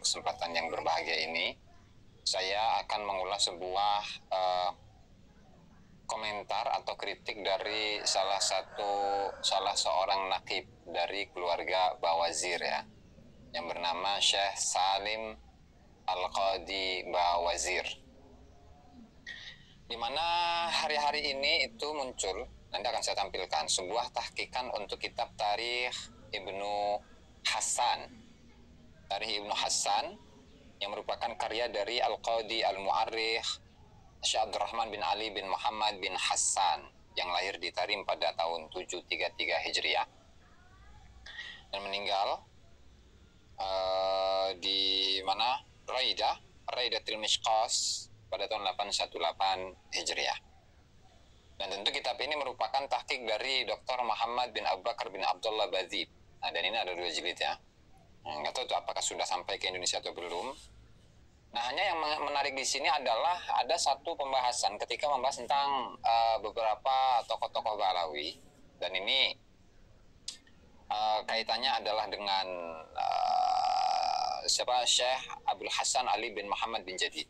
kesempatan yang berbahagia ini, saya akan mengulas sebuah komentar atau kritik dari salah seorang nakib dari keluarga Bawazir ya, yang bernama Syekh Salim Al-Qadi Bawazir. Di mana hari-hari ini itu muncul, nanti akan saya tampilkan sebuah tahqiqan untuk kitab Tarikh Ibnu Hassan. Tarikh Ibnu Hassan yang merupakan karya dari Al-Qadi Al-Mu'arrikh Syekh Abdurrahman bin Ali bin Muhammad bin Hassan yang lahir di Tarim pada tahun 733 Hijriah dan meninggal di mana Raidatul Mishqas pada tahun 818 Hijriah. Dan tentu kitab ini merupakan tahqiq dari Dr. Muhammad bin Abu Bakar bin Abdullah Badzib. Nah, dan ini ada 2 jilid ya. Nggak tahu tuh apakah sudah sampai ke Indonesia atau belum. Nah, hanya yang menarik di sini adalah ada satu pembahasan ketika membahas tentang beberapa tokoh-tokoh Ba'alawi, dan ini kaitannya adalah dengan Syekh Abdul Hasan Ali bin Muhammad bin Jadid.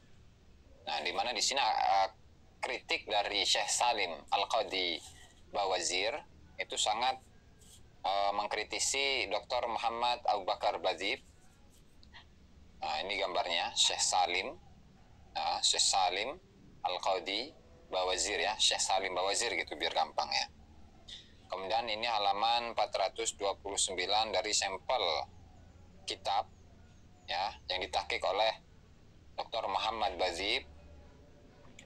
Nah, di mana di sini kritik dari Syekh Salim Al-Qadi Bawazir itu sangat mengkritisi Dr. Muhammad Abu Bakar Badzib. Nah, ini gambarnya Syekh Salim Al-Qadi Bawazir ya, Syekh Salim Bawazir gitu biar gampang ya. Kemudian ini halaman 429 dari sampel kitab ya yang ditahqiq oleh Dr. Muhammad Badzib,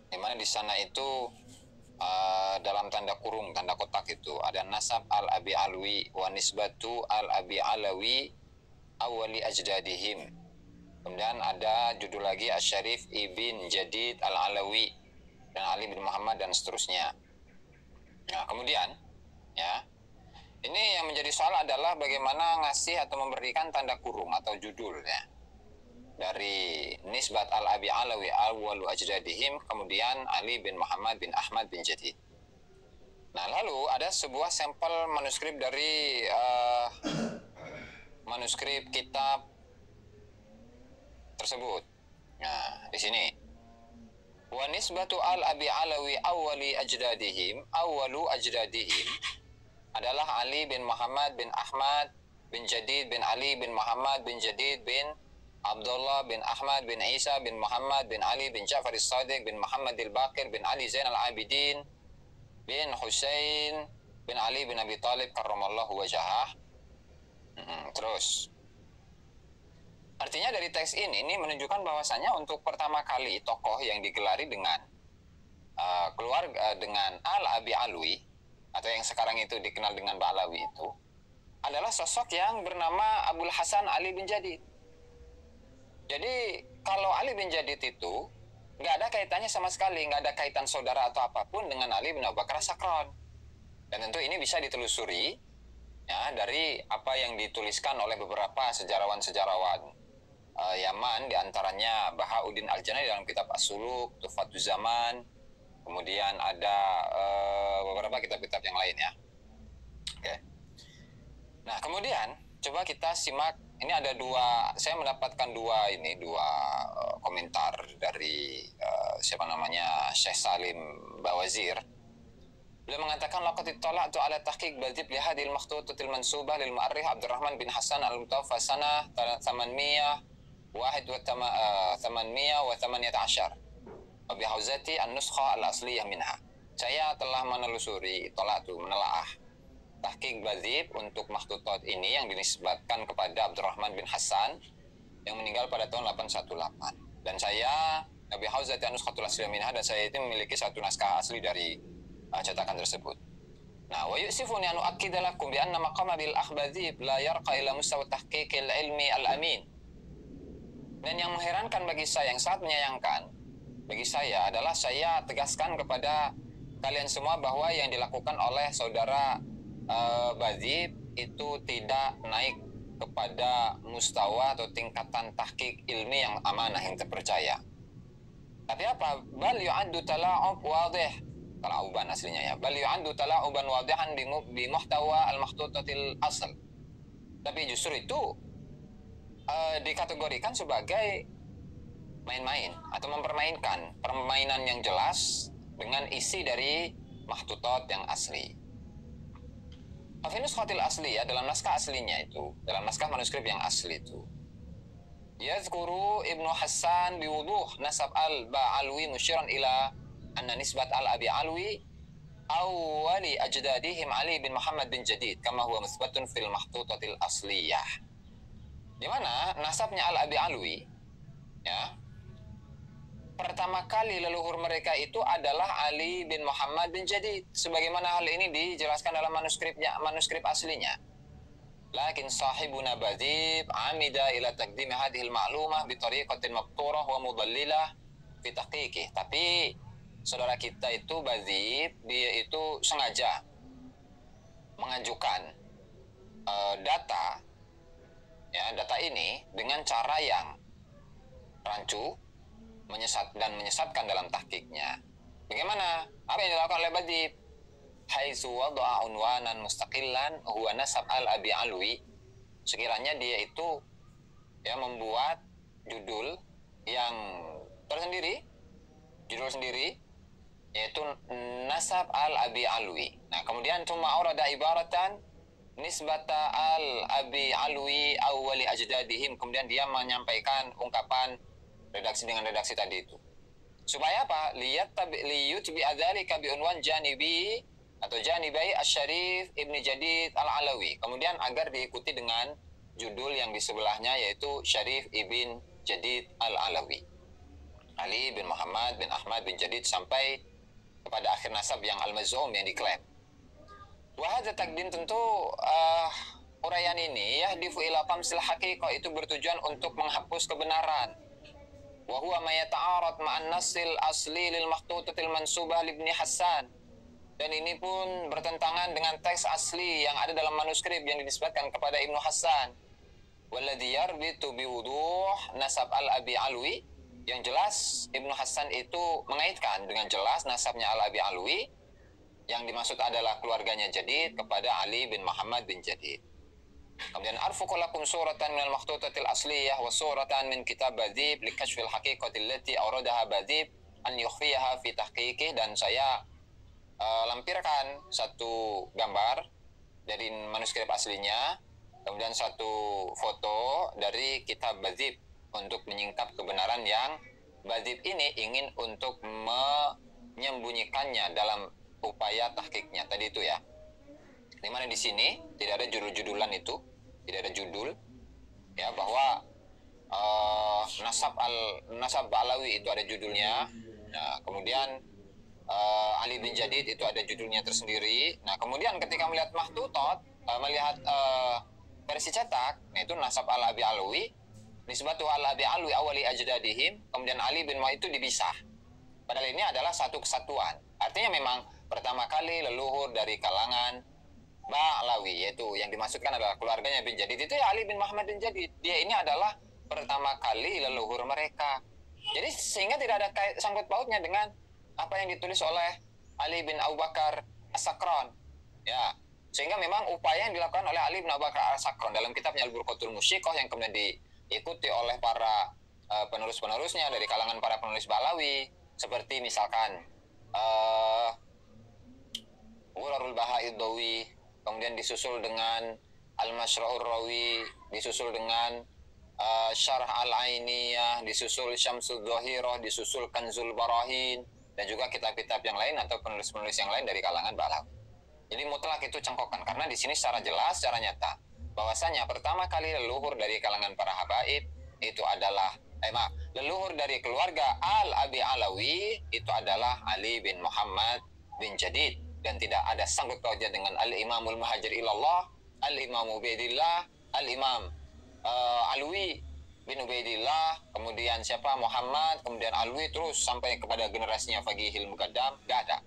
di mana di sana itu dalam tanda kurung, tanda kotak itu ada nasab al-Abi Alwi wa nisbatu al-Abi Alawi awali ajdadihim. Kemudian ada judul lagi Asy-Syarif Ibn Jadid Al-Alawi dan Ali bin Muhammad dan seterusnya. Nah, kemudian ya, ini yang menjadi soal adalah bagaimana ngasih atau memberikan tanda kurung atau judul ya. Dari nisbat Al-Abi Alawi awwalu ajdadihim, kemudian Ali bin Muhammad bin Ahmad bin Jadid. Nah, lalu ada sebuah sampel manuskrip dari manuskrip kitab tersebut. Nah, di sini wa nisbatu al-Abi Alawi awwalu ajdadihim adalah Ali bin Muhammad bin Ahmad bin Jadid bin Ali bin Muhammad bin Jadid bin Abdullah bin Ahmad bin Isa bin Muhammad bin Ali bin Ja'far as-Sadiq bin Muhammad al-Baqir bin Ali Zain al-Abidin bin Husain bin Ali bin Abi Talib karramallahu wajhah. Terus artinya dari teks ini menunjukkan bahwasanya untuk pertama kali tokoh yang digelari dengan keluarga dengan Al-Abi Alwi atau yang sekarang itu dikenal dengan Ba'alawi itu adalah sosok yang bernama Abdul Hasan Ali bin Jadid. Jadi kalau Ali bin Jadid itu nggak ada kaitannya sama sekali, nggak ada kaitan saudara atau apapun dengan Ali bin Abu Bakar As-Sakran. Dan tentu ini bisa ditelusuri ya dari apa yang dituliskan oleh beberapa sejarawan-sejarawan Yaman, diantaranya Bahauddin Al-Janai dalam kitab As-Suluk, Tuhfatuz Zaman, kemudian ada beberapa kitab-kitab yang lain ya. Oke. Nah, kemudian coba kita simak, ini ada saya mendapatkan dua komentar dari siapa namanya Syekh Salim Bawazir. Beliau mengatakan laqad ittala'tu ala tahqiq Badzib li hadhil makhtutatil mansubah lil mu'arrikh Abdurrahman bin Hasan al-Mutawaffa sanah 818 wa bihauzati an-nuskhah al-asliyah minha. Saya telah menelusuri, menelaah tahqiq Badzib untuk makhtutat ini yang dinisbatkan kepada Abdurrahman bin Hasan yang meninggal pada tahun 818. Dan saya bihauzati an-nuskhatul asliyah minha, dan saya itu memiliki satu naskah asli dari cetakan tersebut. Nah, wa yusifuni an uakkida lakum bi anna maqama bil akhbadzib la yarqa ila mustawa tahqiqil ilmi al-amin. Dan yang mengherankan bagi saya, yang sangat menyayangkan bagi saya adalah saya tegaskan kepada kalian semua bahwa yang dilakukan oleh saudara Badzib itu tidak naik kepada mustawa atau tingkatan tahqiq ilmi yang amanah, yang terpercaya. Tapi apa? Bal yu'addu tala'ub wadih. Tala'uban aslinya ya. Bal yu'addu tala'uban wadihan bi muhtawa al-makhtutatil asal. Tapi justru itu dikategorikan sebagai main-main atau mempermainkan permainan yang jelas dengan isi dari makhtutat yang asli. Afinus khatil asli ya, dalam naskah aslinya itu, dalam naskah manuskrip yang asli itu. Yadhkuru Ibnu Hassan biwuduh nasab al-Ba'alwi musyiran ila anna nisbat al-Abi Alwi awwali ajdadihim Ali bin Muhammad bin Jadid kama huwa musbatun fil makhtutatil asliyah. Di mana nasabnya al-Abi Alwi ya, pertama kali leluhur mereka itu adalah Ali bin Muhammad bin Jadid, sebagaimana hal ini dijelaskan dalam manuskrip aslinya. Lakin sahibuna Badhib amida ila taqdim hadhil ma'lumah bi tariqatin maqturah wa mudallilah fi tahqiqih. Tapi saudara kita itu Badhib, dia itu sengaja mengajukan data data ini dengan cara yang rancu, menyesatkan dalam tahqiqnya. Bagaimana? Apa yang dilakukan oleh Badhib? Haitsu wada'a unwanan mustaqillan huwa nasab al-Abi Alwi. Sekiranya dia itu membuat judul yang tersendiri, judul sendiri, yaitu nasab al-Abi Alwi. Nah, kemudian tsumma aurada ibaratan nisbata al-Abi Alwi awwali ajdadihim. Kemudian dia menyampaikan ungkapan redaksi dengan redaksi tadi itu. Supaya apa? Liyut bi adzalika bi unwan janibi atau janibai Asy-Syarif Ibni Jadid Al-Alawi. Kemudian agar diikuti dengan judul yang di sebelahnya, yaitu Syarif Ibn Jadid Al-Alawi. Ali bin Muhammad bin Ahmad bin Jadid sampai kepada akhir nasab yang al-maz'um yang diklaim. Wa hadza taqdim, tentu uraian ini yahdifu ila tamsil haqiqah, itu bertujuan untuk menghapus kebenaran. Wa huwa ma yata'arad ma'an nassil asli lil makhtutatil mansubah li Ibni Hassan. Dan ini pun bertentangan dengan teks asli yang ada dalam manuskrip yang dinisbatkan kepada Ibnu Hassan. Walladhi yarbitu biwuduh nasab al-Abi Alwi. Yang jelas Ibnu Hassan itu mengaitkan dengan jelas nasabnya al-Abi Alwi. Yang dimaksud adalah keluarganya Jadid kepada Ali bin Muhammad bin Jadid. Kemudian arfuqu lakum suratan minal makhtutatil asliyah wa suratan min kitab Badhib li kashfil haqiqati allati awradaha Badhib an yukhfiyaha fi tahqiqih. Dan saya lampirkan satu gambar dari manuskrip aslinya, kemudian satu foto dari kitab Badhib untuk menyingkap kebenaran yang Badhib ini ingin untuk menyembunyikannya dalam upaya tahqiqnya tadi itu ya. Di mana di sini tidak ada judul-judulan itu, tidak ada judul ya, bahwa nasab Alawi itu ada judulnya. Nah, kemudian Ali bin Jadid itu ada judulnya tersendiri. Nah, kemudian ketika melihat makhtutat, melihat versi cetak, nah itu nasab al-Abi Alwi, nisbatu al-Abi Alwi awali ajdadihim, kemudian Ali bin Muhammad itu dipisah. Padahal ini adalah satu kesatuan. Artinya memang pertama kali leluhur dari kalangan Ba'alawi, yaitu yang dimaksudkan adalah keluarganya bin Jadid, itu ya Ali bin Muhammad bin Jadid. Dia ini adalah pertama kali leluhur mereka. Jadi sehingga tidak ada sangkut pautnya dengan apa yang ditulis oleh Ali bin Abu Bakar As-Sakran ya. Sehingga memang upaya yang dilakukan oleh Ali bin Abu Bakar As-Sakran dalam kitabnya Al-Burqatul Musyiqah yang kemudian diikuti oleh para penerus-penerusnya dari kalangan para penulis Ba'alawi, seperti misalkan Ghurarul Baha'id Dawi, kemudian disusul dengan Al-Mashra'ur Rawi, disusul dengan Syarh Al-Ainiyah, disusul Syamsul Dhahirah, disusul Kanzul Barahin, dan juga kitab-kitab yang lain atau penulis-penulis yang lain dari kalangan Ba'alawi. Jadi mutlak itu cangkokan, karena di sini secara jelas, secara nyata bahwasanya pertama kali leluhur dari kalangan para habaib itu adalah leluhur dari keluarga Al-Abi Alawi itu adalah Ali bin Muhammad bin Jadid, dan tidak ada sangkut pautnya dengan Al-Imamul Muhajir Ilallah, Al-Imam Ubaidillah, Al-Imam Alwi bin Ubaidillah, kemudian siapa Muhammad, kemudian Alwi, terus sampai kepada generasinya Faqihil Muqaddam, tidak ada.